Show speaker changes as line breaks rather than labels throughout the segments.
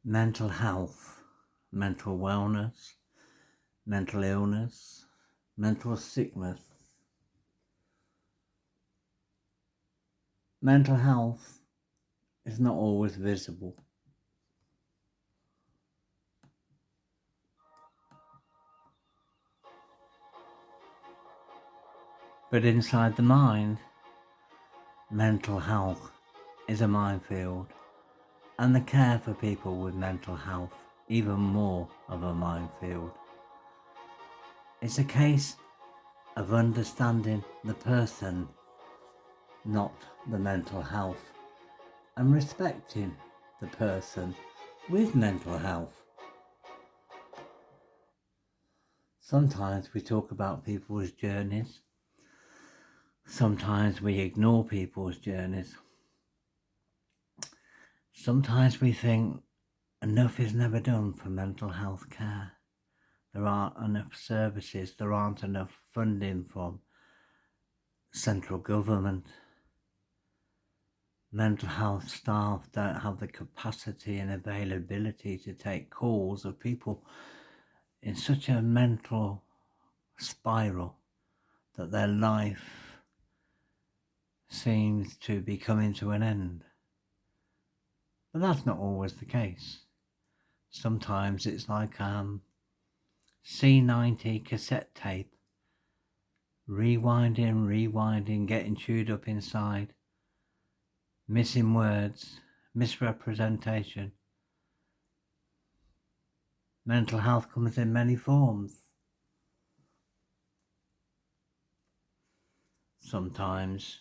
mental health, mental wellness, mental illness, mental sickness. Mental health is not always visible. But inside the mind, mental health is a minefield, and the care for people with mental health even more of a minefield. It's a case of understanding the person, not the mental health, and respecting the person with mental health. Sometimes we talk about people's journeys. Sometimes we ignore people's journeys. Sometimes we think enough is never done for mental health care. There aren't enough services, there aren't enough funding from central government. Mental health staff don't have the capacity and availability to take calls of people in such a mental spiral that their life seems to be coming to an end. But that's not always the case. Sometimes it's like C90 cassette tape, rewinding, getting chewed up inside, missing words, misrepresentation. Mental health comes in many forms. Sometimes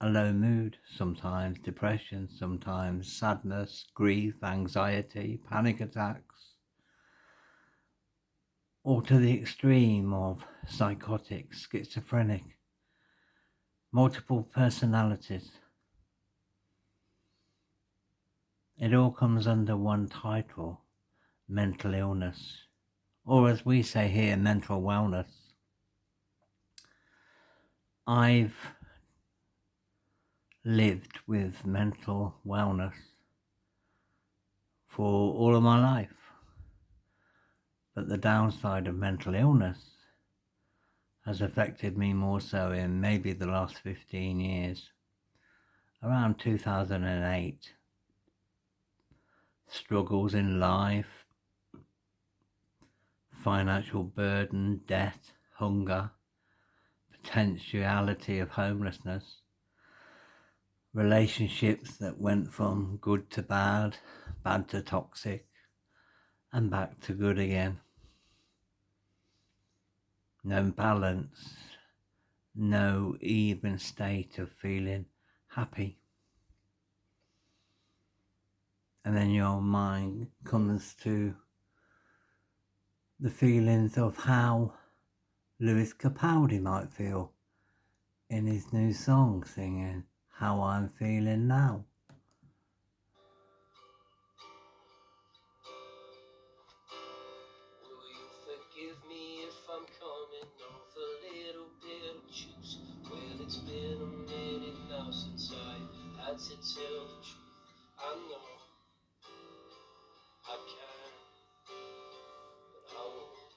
a low mood, sometimes depression, sometimes sadness, grief, anxiety, panic attacks, or to the extreme of psychotic, schizophrenic, multiple personalities. It all comes under one title, mental illness, or as we say here, mental wellness. I've lived with mental wellness for all of my life. But the downside of mental illness has affected me more so in maybe the last 15 years. Around 2008, struggles in life, financial burden, debt, hunger, potentiality of homelessness, relationships that went from good to bad, bad to toxic, and back to good again. No balance, no even state of feeling happy. And then your mind comes to the feelings of how Lewis Capaldi might feel in his new song singing How I'm Feeling Now.
Will you forgive me if I'm coming off a little bit of juice? Well, it's been a minute now since I had to tell the truth. I know I can, but I won't.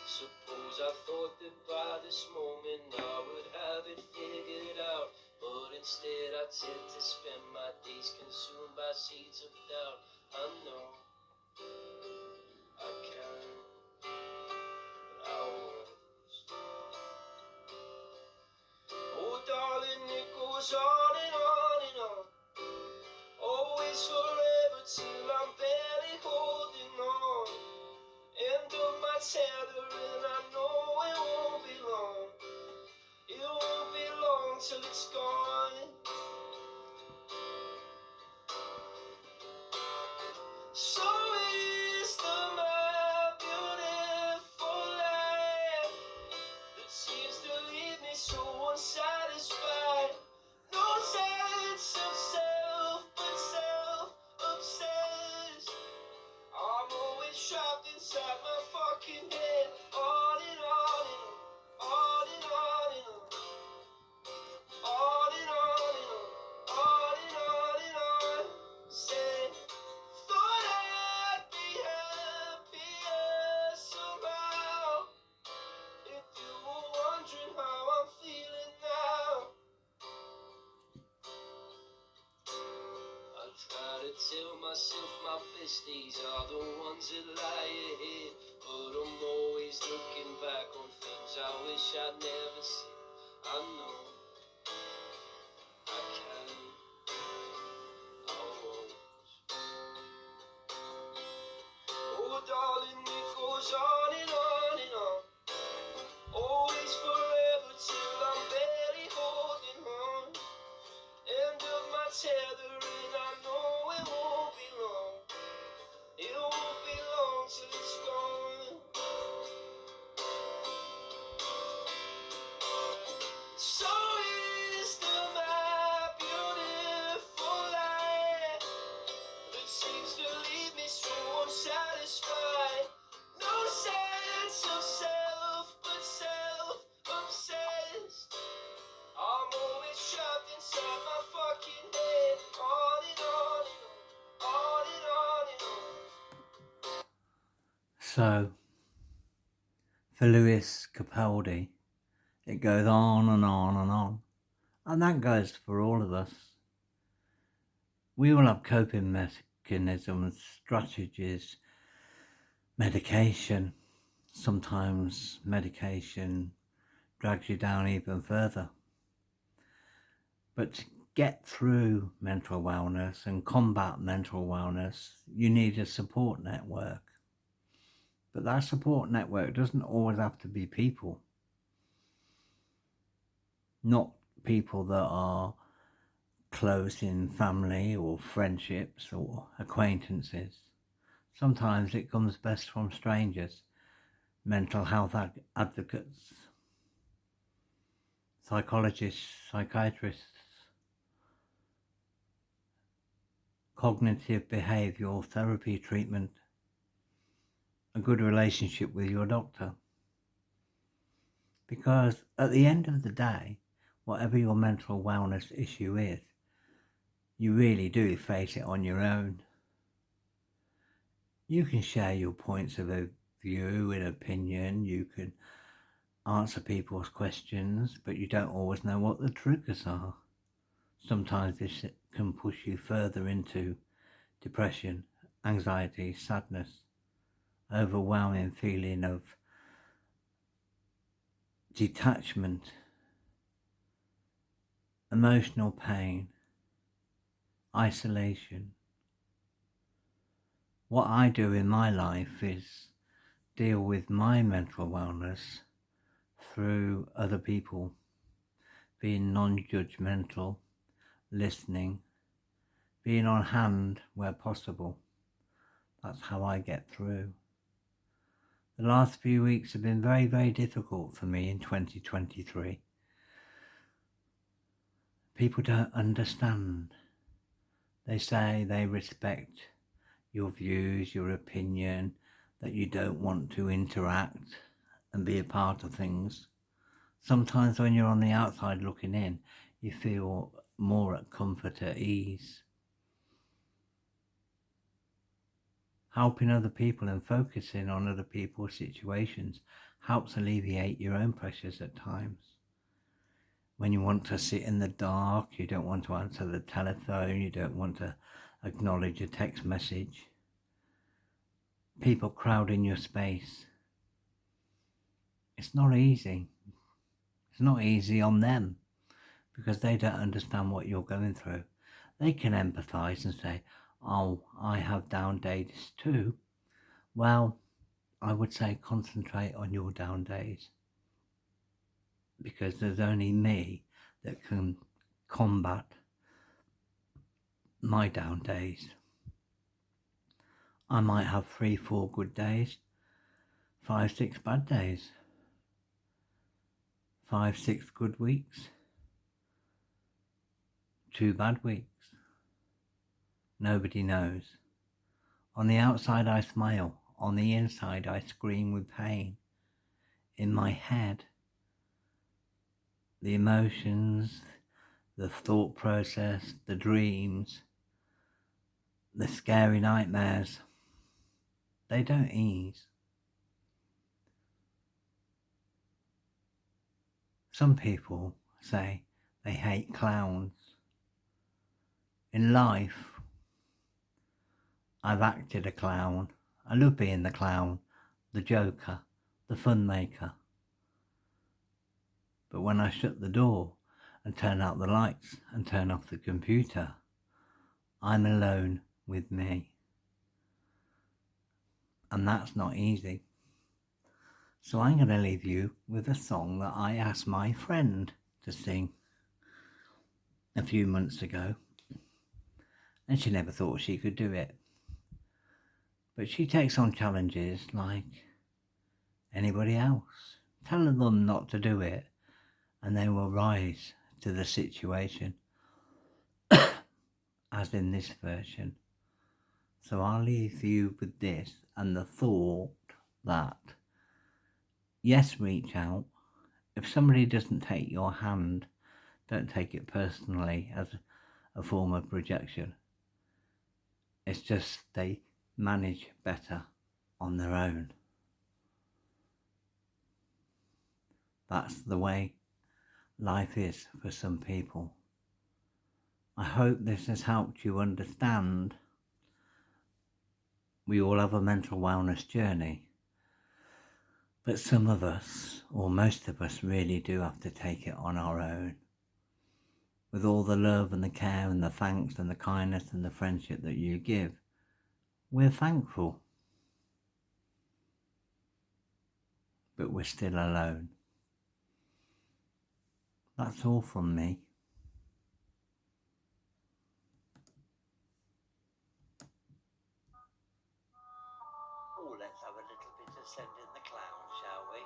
Suppose I thought that by this moment I would have it figured out, but instead I tend to spend my days consumed by seeds of doubt. I know I can, but I won't. Oh darling, it goes on and on and on, always forever till I'm barely holding on. End of my tether and I know it won't be long. It won't be long till it's gone. So is my beautiful life that seems to leave me so unsatisfied. No sense of self, but self-obsessed. I'm always trapped inside my fucking head. On and on and on, on and on and on, on and on and on, on and on and on. Try to tell myself my best days are the ones that lie ahead, but I'm always looking back on things I wish I'd never said. I know I can, I won't. Oh darling, it goes on and on and on, always forever till I'm barely holding on. End of my tethering, I know it won't be long. It won't be long till it's gone. So is still my beautiful life that seems to leave me so unsatisfied. No sense of self, but self-obsessed. I'm always trapped inside my fucking head. On and on and on and on and on.
So, for Lewis Capaldi, it goes on and on and on. And that goes for all of us. We all have coping mechanisms, strategies, medication. Sometimes medication drags you down even further. But to get through mental wellness and combat mental wellness, you need a support network. But that support network doesn't always have to be people. Not people that are close in family or friendships or acquaintances. Sometimes it comes best from strangers, mental health advocates, psychologists, psychiatrists, cognitive behavioural therapy treatment, a good relationship with your doctor. Because at the end of the day, whatever your mental wellness issue is, you really do face it on your own. You can share your points of view and opinion, you can answer people's questions, but you don't always know what the triggers are. Sometimes this can push you further into depression, anxiety, sadness, overwhelming feeling of detachment, emotional pain, isolation. What I do in my life is deal with my mental wellness through other people, being non-judgmental, listening, being on hand where possible. That's how I get through. The last few weeks have been very, very difficult for me in 2023. People don't understand. They say they respect your views, your opinion, that you don't want to interact and be a part of things. Sometimes when you're on the outside looking in, you feel more at comfort, at ease. Helping other people and focusing on other people's situations helps alleviate your own pressures at times. When you want to sit in the dark, you don't want to answer the telephone, you don't want to acknowledge a text message. People crowding your space. It's not easy. It's not easy on them because they don't understand what you're going through. They can empathise and say, oh, I have down days too. Well, I would say concentrate on your down days because there's only me that can combat my down days. I might have 3-4 good days, 5-6 bad days, 5-6 good weeks, 2 bad weeks. Nobody knows. On the outside I smile, on the inside I scream with pain. In my head, the emotions, the thought process, the dreams, the scary nightmares, they don't ease. Some people say they hate clowns. In life, I've acted a clown. I love being the clown, the joker, the fun maker. But when I shut the door and turn out the lights and turn off the computer, I'm alone with me. And that's not easy. So I'm going to leave you with a song that I asked my friend to sing a few months ago. And she never thought she could do it. But she takes on challenges like anybody else. Telling them not to do it and they will rise to the situation, as in this version. So I'll leave you with this and the thought that, yes, reach out. If somebody doesn't take your hand, don't take it personally as a form of projection. It's just they manage better on their own. That's the way life is for some people. I hope this has helped you understand we all have a mental wellness journey, but some of us, or most of us, really do have to take it on our own. With all the love and the care and the thanks and the kindness and the friendship that you give, we're thankful. But we're still alone. That's all from me. Oh, let's have a little bit of Send in the Clown, shall we?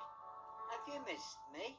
Have you missed me?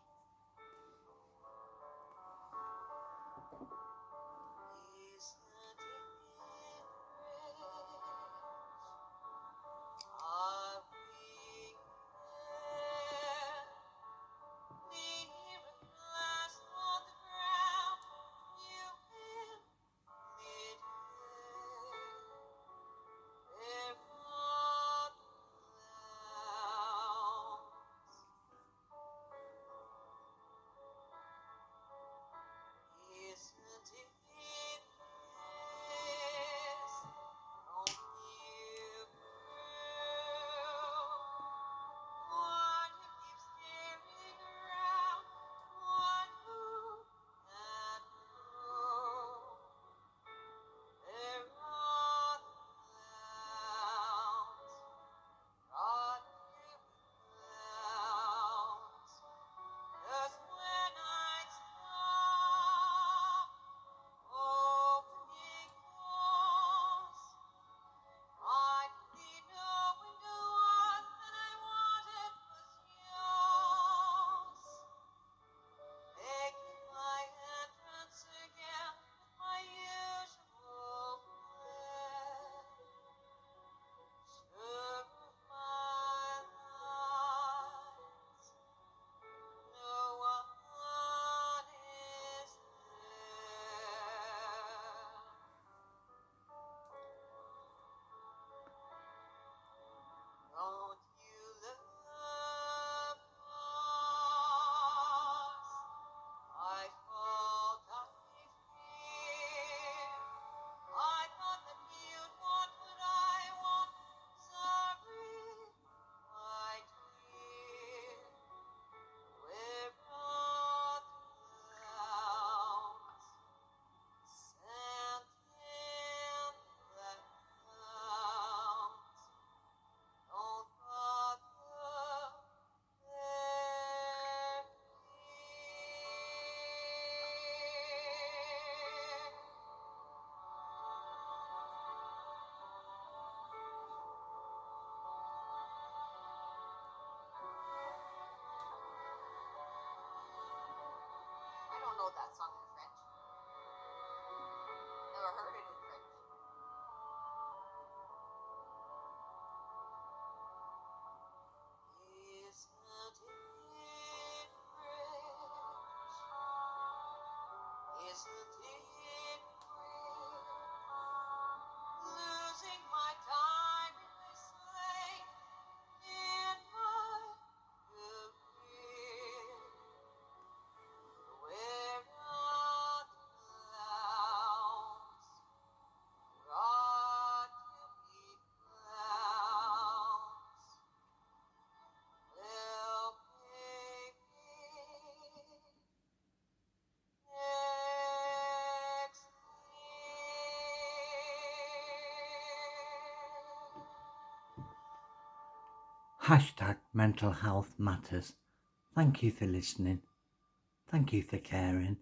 Know that song in French. Never heard it in French. Isn't it rich? Isn't it great? Losing my time in this lane in my career. Where are the clouds?
Hashtag mental health matters. Thank you for listening. Thank you for caring.